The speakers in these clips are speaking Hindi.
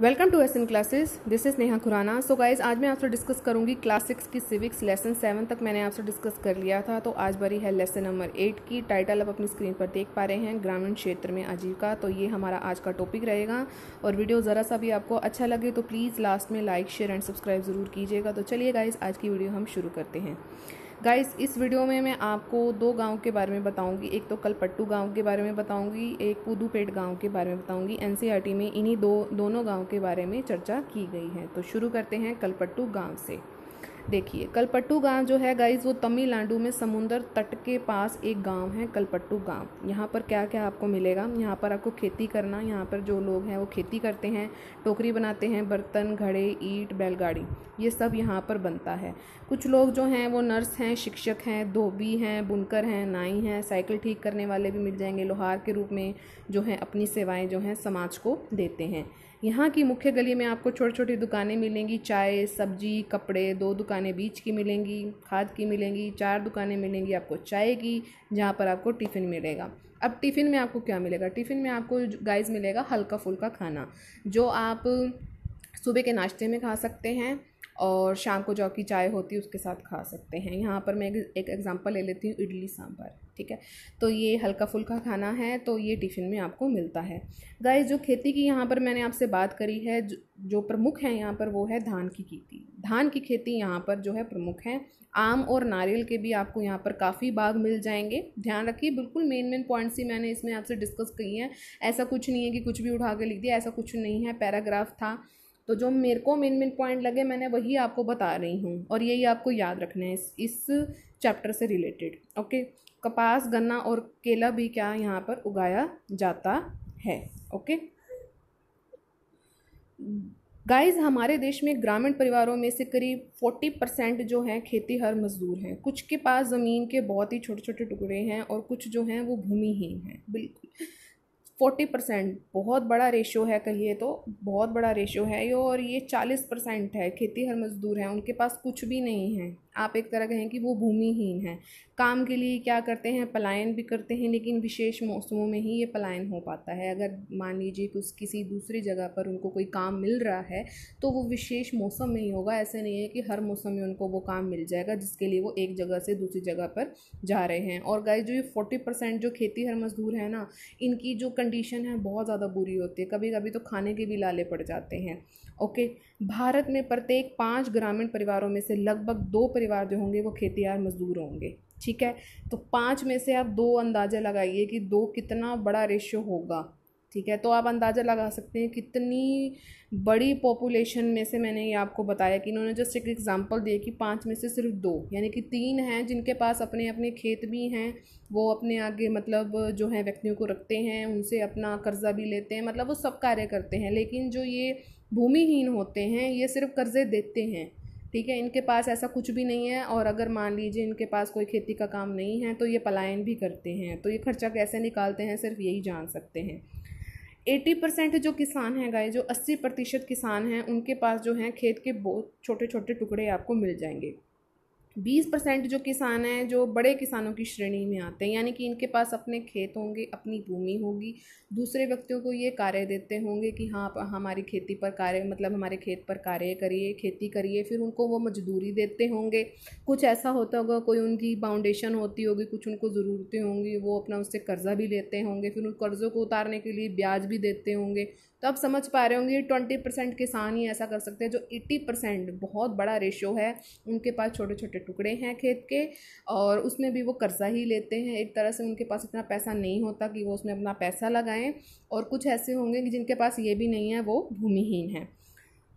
Welcome to SN classes. This is Neha Khurana. So guys, आज मैं आपसे डिस्कस करूंगी क्लास 6 की सिविक्स। लेसन 7 तक मैंने आपसे डिस्कस कर लिया था, तो आज बारी है लेसन नंबर 8 की। टाइटल आप अपनी स्क्रीन पर देख पा रहे हैं, ग्रामीण क्षेत्र में आजीविका। तो ये हमारा आज का टॉपिक रहेगा। और वीडियो ज़रा सा भी आपको अच्छा लगे तो प्लीज़ लास्ट में लाइक, शेयर एंड सब्सक्राइब ज़रूर कीजिएगा। तो चलिए गाइज, आज की वीडियो हम शुरू करते हैं। गाइस, इस वीडियो में मैं आपको दो गांव के बारे में बताऊंगी। एक तो कलपट्टू गांव के बारे में बताऊंगी, एक पुदुपेट गांव के बारे में बताऊंगी। एनसीईआरटी में इन्हीं दोनों गांव के बारे में चर्चा की गई है। तो शुरू करते हैं कलपट्टू गांव से। देखिए, कलपट्टू गांव जो है गाइस, वो तमिलनाडु में समुद्र तट के पास एक गांव है, कलपट्टू गांव। यहाँ पर क्या क्या आपको मिलेगा? यहाँ पर आपको खेती करना, यहाँ पर जो लोग हैं वो खेती करते हैं, टोकरी बनाते हैं, बर्तन, घड़े, ईंट, बैलगाड़ी, ये सब यहाँ पर बनता है। कुछ लोग जो हैं वो नर्स हैं, शिक्षक हैं, धोबी हैं, बुनकर हैं, नाई हैं, साइकिल ठीक करने वाले भी मिल जाएंगे, लोहार के रूप में जो है अपनी सेवाएं जो हैं समाज को देते हैं। यहाँ की मुख्य गली में आपको छोटी छोटी दुकानें मिलेंगी, चाय, सब्जी, कपड़े। 2 दुकानें बीज की मिलेंगी, खाद की मिलेंगी। 4 दुकानें मिलेंगी आपको चाय की, जहाँ पर आपको टिफ़िन मिलेगा। अब टिफ़िन में आपको क्या मिलेगा? टिफ़िन में आपको गाइस मिलेगा हल्का फुल्का खाना, जो आप सुबह के नाश्ते में खा सकते हैं और शाम को जो की चाय होती है उसके साथ खा सकते हैं। यहाँ पर मैं एक एग्जांपल ले लेती हूँ, इडली सांभर। ठीक है, तो ये हल्का फुल्का खाना है, तो ये टिफ़िन में आपको मिलता है। गाइस, जो खेती की यहाँ पर मैंने आपसे बात करी है, जो प्रमुख है यहाँ पर, वो है धान की खेती। धान की खेती यहाँ पर जो है प्रमुख है। आम और नारियल के भी आपको यहाँ पर काफ़ी बाग मिल जाएंगे। ध्यान रखिए, बिल्कुल मेन पॉइंट्स ही मैंने इसमें आपसे डिस्कस की हैं। ऐसा कुछ नहीं है कि कुछ भी उठा के लिख दिया, ऐसा कुछ नहीं है। पैराग्राफ था, तो जो मेरे को मेन पॉइंट लगे मैंने वही आपको बता रही हूँ, और यही आपको याद रखना है इस चैप्टर से रिलेटेड। ओके, कपास, गन्ना और केला भी क्या यहाँ पर उगाया जाता है। ओके गाइस, हमारे देश में ग्रामीण परिवारों में से करीब 40% जो हैं खेतीहर मजदूर हैं। कुछ के पास ज़मीन के बहुत ही छोटे छोटे टुकड़े हैं और कुछ जो हैं वो भूमिहीन हैं। बिल्कुल 40% बहुत बड़ा रेशो है, कहिए तो बहुत बड़ा रेशो है ये। और ये 40% है खेतीहर मजदूर हैं, उनके पास कुछ भी नहीं है। आप एक तरह कहें कि वो भूमिहीन हैं। काम के लिए क्या करते हैं? पलायन भी करते हैं, लेकिन विशेष मौसमों में ही ये पलायन हो पाता है। अगर मान लीजिए कि किसी दूसरी जगह पर उनको कोई काम मिल रहा है तो वो विशेष मौसम में ही होगा। ऐसे नहीं है कि हर मौसम में उनको वो काम मिल जाएगा जिसके लिए वो एक जगह से दूसरी जगह पर जा रहे हैं। और गाइस, जो ये 40% जो खेतीहर मजदूर हैं ना, इनकी जो कंडीशन है बहुत ज़्यादा बुरी होती है। कभी कभी तो खाने के भी लाले पड़ जाते हैं। ओके, भारत में प्रत्येक 5 ग्रामीण परिवारों में से लगभग 2 परिवार जो होंगे वो खेतीहर मजदूर होंगे। ठीक है, तो 5 में से आप 2 अंदाज़ा लगाइए कि 2 कितना बड़ा रेशियो होगा। ठीक है, तो आप अंदाज़ा लगा सकते हैं कितनी बड़ी पॉपुलेशन में से मैंने ये आपको बताया कि इन्होंने जस्ट एक एग्जांपल दिए कि 5 में से सिर्फ 2 यानी कि 3 हैं जिनके पास अपने अपने खेत भी हैं। वो अपने आगे मतलब जो है व्यक्तियों को रखते हैं, उनसे अपना कर्जा भी लेते हैं, मतलब वो सब कार्य करते हैं। लेकिन जो ये भूमिहीन होते हैं ये सिर्फ कर्जे देते हैं। ठीक है, इनके पास ऐसा कुछ भी नहीं है। और अगर मान लीजिए इनके पास कोई खेती का काम नहीं है तो ये पलायन भी करते हैं। तो ये खर्चा कैसे निकालते हैं सिर्फ यही जान सकते हैं। 80% जो किसान हैं गाइस, जो 80% किसान हैं, उनके पास जो है खेत के बहुत छोटे छोटे टुकड़े आपको मिल जाएंगे। 20% जो किसान हैं जो बड़े किसानों की श्रेणी में आते हैं, यानी कि इनके पास अपने खेत होंगे, अपनी भूमि होगी, दूसरे व्यक्तियों को ये कार्य देते होंगे कि हाँ हमारी खेती पर कार्य, मतलब हमारे खेत पर कार्य करिए, खेती करिए, फिर उनको वो मजदूरी देते होंगे। कुछ ऐसा होता होगा, कोई उनकी फाउंडेशन होती होगी, कुछ उनको ज़रूरतें होंगी, वो अपना उससे कर्जा भी लेते होंगे, फिर उन कर्ज़ों को उतारने के लिए ब्याज भी देते होंगे। तो आप समझ पा रहे होंगे 20% किसान ही ऐसा कर सकते हैं। जो 80% बहुत बड़ा रेशो है, उनके पास छोटे छोटे टुकड़े हैं खेत के, और उसमें भी वो कर्जा ही लेते हैं। एक तरह से उनके पास इतना पैसा नहीं होता कि वो उसमें अपना पैसा लगाएं। और कुछ ऐसे होंगे कि जिनके पास ये भी नहीं है, वो भूमिहीन है।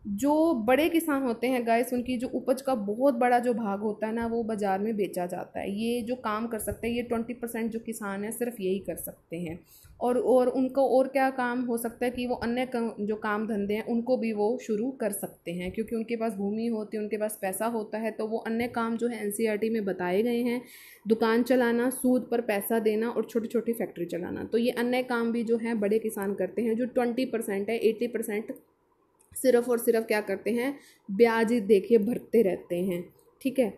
जो बड़े किसान होते हैं गाइस, उनकी जो उपज का बहुत बड़ा जो भाग होता है ना, वो बाज़ार में बेचा जाता है। ये जो काम कर सकते हैं, ये 20% जो किसान है सिर्फ यही कर सकते हैं। और उनको और क्या काम हो सकता है कि वो अन्य जो काम धंधे हैं उनको भी वो शुरू कर सकते हैं, क्योंकि उनके पास भूमि होती है, उनके पास पैसा होता है। तो वो अन्य काम जो है एनसीईआरटी में बताए गए हैं, दुकान चलाना, सूद पर पैसा देना और छोटी छोटी फैक्ट्री चलाना। तो ये अन्य काम भी जो है बड़े किसान करते हैं। जो 20% है, 80% सिर्फ और सिर्फ क्या करते हैं? ब्याज देखिए भरते रहते हैं। ठीक है,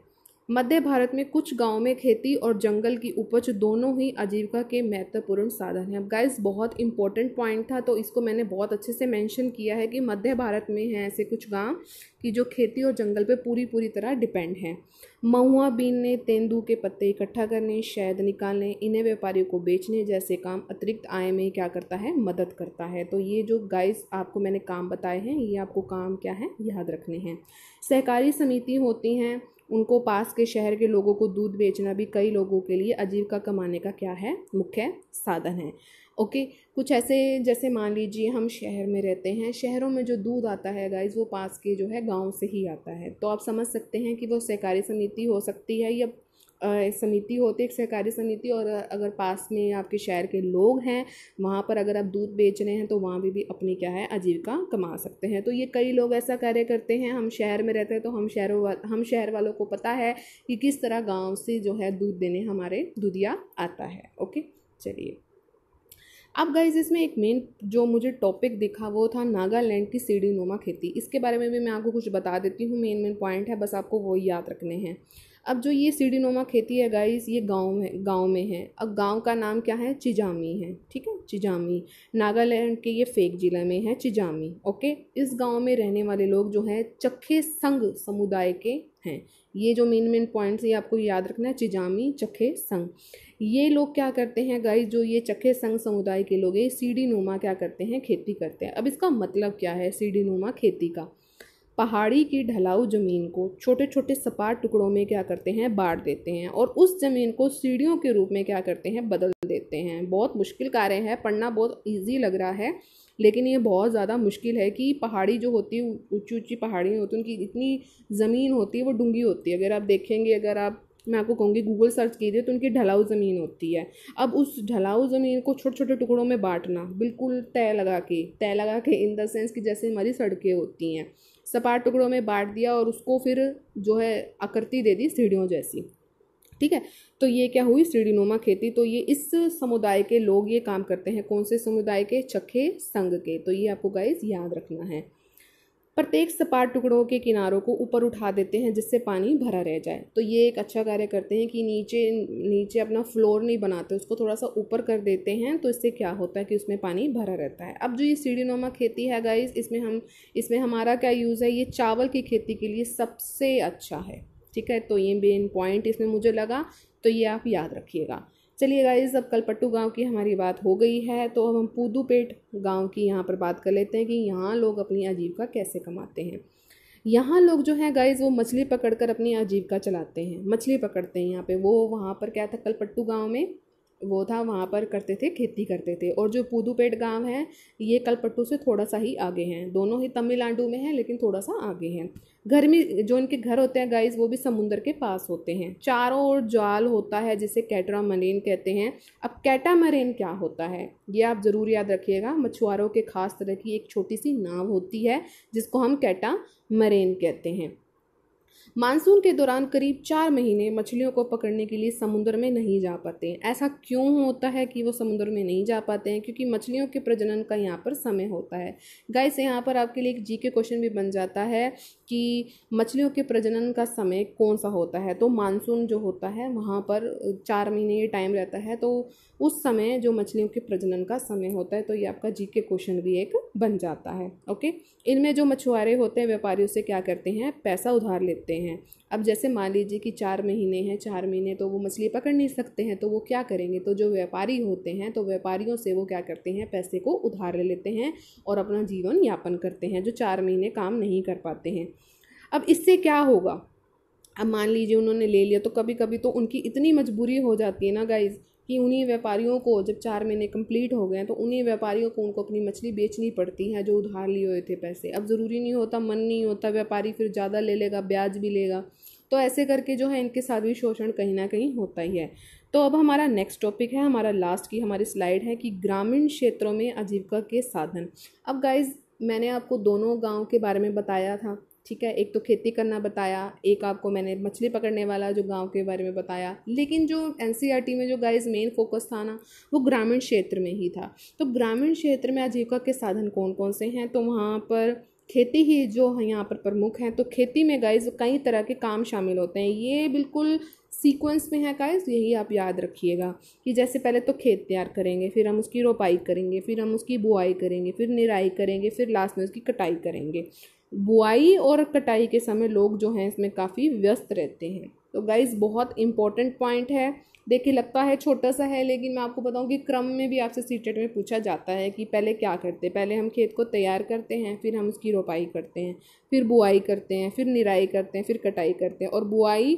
मध्य भारत में कुछ गांव में खेती और जंगल की उपज दोनों ही आजीविका के महत्वपूर्ण साधन हैं। अब गाइस बहुत इंपॉर्टेंट पॉइंट था, तो इसको मैंने बहुत अच्छे से मेंशन किया है कि मध्य भारत में हैं ऐसे कुछ गांव कि जो खेती और जंगल पे पूरी तरह डिपेंड हैं। महुआ बीनने, तेंदू के पत्ते इकट्ठा करने, शहद निकालने, इन्हें व्यापारियों को बेचने जैसे काम अतिरिक्त आय में क्या करता है, मदद करता है। तो ये जो गाइस आपको मैंने काम बताए हैं, ये आपको काम क्या है याद रखने हैं। सहकारी समिति होती हैं, उनको पास के शहर के लोगों को दूध बेचना भी कई लोगों के लिए आजीविका कमाने का क्या है, मुख्य साधन है। ओके, कुछ ऐसे जैसे मान लीजिए हम शहर में रहते हैं, शहरों में जो दूध आता है गाइस वो पास के जो है गांव से ही आता है। तो आप समझ सकते हैं कि वो सहकारी समिति हो सकती है या समिति होती है, एक सहकारी समिति। और अगर पास में आपके शहर के लोग हैं, वहाँ पर अगर आप दूध बेच रहे हैं तो वहाँ भी अपनी क्या है, आजीविका कमा सकते हैं। तो ये कई लोग ऐसा कार्य करते हैं। हम शहर में रहते हैं तो हम शहर वालों को पता है कि किस तरह गाँव से जो है दूध देने हमारे दूधिया आता है। ओके, चलिए अब गाइज इसमें एक मेन जो मुझे टॉपिक दिखा वो था नागालैंड की सीढ़ी नुमा खेती। इसके बारे में भी मैं आपको कुछ बता देती हूँ, मेन पॉइंट है, बस आपको वो याद रखने हैं। अब जो ये सीढ़ी नुमा खेती है गाइस, ये गांव में है। अब गांव का नाम क्या है, चिजामी है। ठीक है, चिजामी नागालैंड के ये फेक जिला में है चिजामी। ओके, इस गांव में रहने वाले लोग जो हैं चखे संघ समुदाय के हैं। ये जो मेन पॉइंट्स ये आपको याद रखना है, चिजामी चखे संघ। ये लोग क्या करते हैं गाइस, जो ये चखे संघ समुदाय के लोग हैं, सीढ़ी नुमा क्या करते हैं, खेती करते हैं। अब इसका मतलब क्या है सीढ़ी नुमा खेती का, पहाड़ी की ढलाऊ जमीन को छोटे छोटे सपाट टुकड़ों में क्या करते हैं, बांट देते हैं और उस जमीन को सीढ़ियों के रूप में क्या करते हैं, बदल देते हैं। बहुत मुश्किल कार्य है, पढ़ना बहुत इजी लग रहा है लेकिन ये बहुत ज़्यादा मुश्किल है कि पहाड़ी जो होती है, ऊंची ऊंची पहाड़ी होती है, उनकी इतनी ज़मीन होती है, वो डूंगी होती है। अगर आप देखेंगे, अगर आप मैं आपको कहूँगी गूगल सर्च कीजिए तो उनकी ढलाऊ ज़मीन होती है। अब उस ढलाऊ ज़मीन को छोटे छोटे टुकड़ों में बांटना, बिल्कुल तय लगा के इन द सेंस कि जैसे हमारी सड़कें होती हैं, सपाट टुकड़ों में बांट दिया और उसको फिर जो है आकृति दे दी सीढ़ियों जैसी। ठीक है, तो ये क्या हुई, सीढ़ी नुमा खेती। तो ये इस समुदाय के लोग ये काम करते हैं, कौन से समुदाय के, चखे संघ के। तो ये आपको गाइस याद रखना है। प्रत्येक सपाट टुकड़ों के किनारों को ऊपर उठा देते हैं जिससे पानी भरा रह जाए। तो ये एक अच्छा कार्य करते हैं कि नीचे अपना फ्लोर नहीं बनाते, उसको थोड़ा सा ऊपर कर देते हैं, तो इससे क्या होता है कि उसमें पानी भरा रहता है। अब जो ये सीढ़ी नुमा खेती है गाइस, इसमें हमारा क्या यूज़ है, ये चावल की खेती के लिए सबसे अच्छा है। ठीक है, तो ये मेन पॉइंट इसमें मुझे लगा, तो ये आप याद रखिएगा। चलिए गाइस, अब कलपट्टू गांव की हमारी बात हो गई है, तो अब हम पुदुपेट गांव की यहाँ पर बात कर लेते हैं कि यहाँ लोग अपनी आजीविका कैसे कमाते हैं। यहाँ लोग जो है गाइस वो मछली पकड़कर अपनी आजीविका चलाते हैं, मछली पकड़ते हैं यहाँ पे। वो वहाँ पर क्या था, कलपट्टू गांव में वो था, वहाँ पर करते थे, खेती करते थे। और जो पुदुपेट गांव है ये कलपट्टू से थोड़ा सा ही आगे हैं, दोनों ही तमिलनाडु में हैं लेकिन थोड़ा सा आगे हैं। घर में जो इनके घर होते हैं गाइस वो भी समुद्र के पास होते हैं। चारों ओर जाल होता है जिसे कैटामरीन कहते हैं। अब कैटामरीन क्या होता है ये आप ज़रूर याद रखिएगा। मछुआरों के खास तरह की एक छोटी सी नाव होती है जिसको हम कैटामरीन कहते हैं। मानसून के दौरान करीब 4 महीने मछलियों को पकड़ने के लिए समुद्र में नहीं जा पाते हैं। ऐसा क्यों होता है कि वो समुद्र में नहीं जा पाते हैं, क्योंकि मछलियों के प्रजनन का यहाँ पर समय होता है। गाइस यहाँ पर आपके लिए एक जीके क्वेश्चन भी बन जाता है कि मछलियों के प्रजनन का समय कौन सा होता है। तो मानसून जो होता है वहाँ पर 4 महीने ये टाइम रहता है, तो उस समय जो मछलियों के प्रजनन का समय होता है। तो ये आपका जीके क्वेश्चन भी एक बन जाता है। ओके, इनमें जो मछुआरे होते हैं व्यापारियों से क्या करते हैं, पैसा उधार लेते हैं। अब जैसे मान लीजिए कि 4 महीने हैं, 4 महीने तो वो मछली पकड़ नहीं सकते हैं, तो वो क्या करेंगे, तो जो व्यापारी होते हैं तो व्यापारियों से वो क्या करते हैं, पैसे को उधार ले लेते हैं और अपना जीवन यापन करते हैं, जो 4 महीने काम नहीं कर पाते हैं। अब इससे क्या होगा, अब मान लीजिए उन्होंने ले लिया, तो कभी कभी तो उनकी इतनी मजबूरी हो जाती है ना गाइज कि उन्हीं व्यापारियों को, जब 4 महीने कंप्लीट हो गए हैं तो उन्हीं व्यापारियों को उनको अपनी मछली बेचनी पड़ती है जो उधार लिए हुए थे पैसे। अब ज़रूरी नहीं होता, मन नहीं होता, व्यापारी फिर ज़्यादा ले लेगा, ब्याज भी लेगा, तो ऐसे करके जो है इनके साथ भी शोषण कहीं ना कहीं होता ही है। तो अब हमारा नेक्स्ट टॉपिक है, हमारा लास्ट की हमारी स्लाइड है कि ग्रामीण क्षेत्रों में आजीविका के साधन। अब गाइज मैंने आपको दोनों गाँव के बारे में बताया था, ठीक है, एक तो खेती करना बताया, एक आपको मैंने मछली पकड़ने वाला जो गांव के बारे में बताया। लेकिन जो एनसीईआरटी में जो गाइस मेन फोकस था ना, वो ग्रामीण क्षेत्र में ही था। तो ग्रामीण क्षेत्र में आजीविका के साधन कौन कौन से हैं, तो वहाँ पर खेती ही जो है यहाँ पर प्रमुख है। तो खेती में गाइज कई तरह के काम शामिल होते हैं, ये बिल्कुल सीक्वेंस में है गाइज, यही आप याद रखिएगा कि जैसे पहले तो खेत तैयार करेंगे, फिर हम उसकी रोपाई करेंगे, फिर हम उसकी बुआई करेंगे, फिर निराई करेंगे, फिर लास्ट में उसकी कटाई करेंगे। बुआई और कटाई के समय लोग जो हैं इसमें काफ़ी व्यस्त रहते हैं। तो गाइज बहुत इंपॉर्टेंट पॉइंट है। देखिए लगता है छोटा सा है, लेकिन मैं आपको बताऊं कि क्रम में भी आपसे सीटेट में पूछा जाता है कि पहले क्या करते हैं। पहले हम खेत को तैयार करते हैं, फिर हम उसकी रोपाई करते हैं, फिर बुआई करते हैं, फिर निराई करते हैं, फिर कटाई करते हैं। और बुआई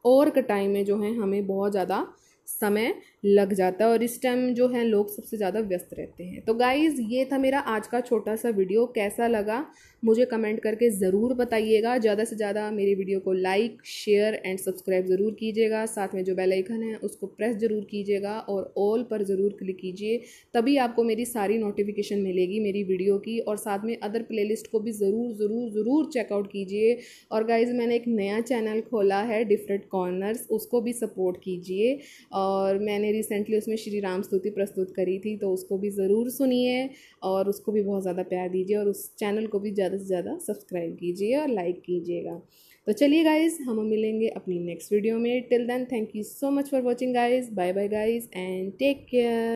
और कटाई में जो है हमें बहुत ज़्यादा समय लग जाता है, और इस टाइम जो है लोग सबसे ज़्यादा व्यस्त रहते हैं। तो गाइज़ ये था मेरा आज का छोटा सा वीडियो, कैसा लगा मुझे कमेंट करके ज़रूर बताइएगा। ज़्यादा से ज़्यादा मेरी वीडियो को लाइक, शेयर एंड सब्सक्राइब ज़रूर कीजिएगा। साथ में जो बेल आइकन है उसको प्रेस ज़रूर कीजिएगा और ऑल पर ज़रूर क्लिक कीजिए, तभी आपको मेरी सारी नोटिफिकेशन मिलेगी मेरी वीडियो की। और साथ में अदर प्लेलिस्ट को भी ज़रूर ज़रूर ज़रूर चेकआउट कीजिए। और गाइज़ मैंने एक नया चैनल खोला है डिफरेंट कॉर्नर्स, उसको भी सपोर्ट कीजिए। और मैंने रिसेंटली उसमें श्री राम स्तुति प्रस्तुत करी थी, तो उसको भी ज़रूर सुनिए और उसको भी बहुत ज़्यादा प्यार दीजिए, और उस चैनल को भी ज़्यादा से ज़्यादा सब्सक्राइब कीजिए और लाइक कीजिएगा। तो चलिए गाइज़ हम मिलेंगे अपनी नेक्स्ट वीडियो में। Till then thank you so much for watching guys, bye bye guys and take care.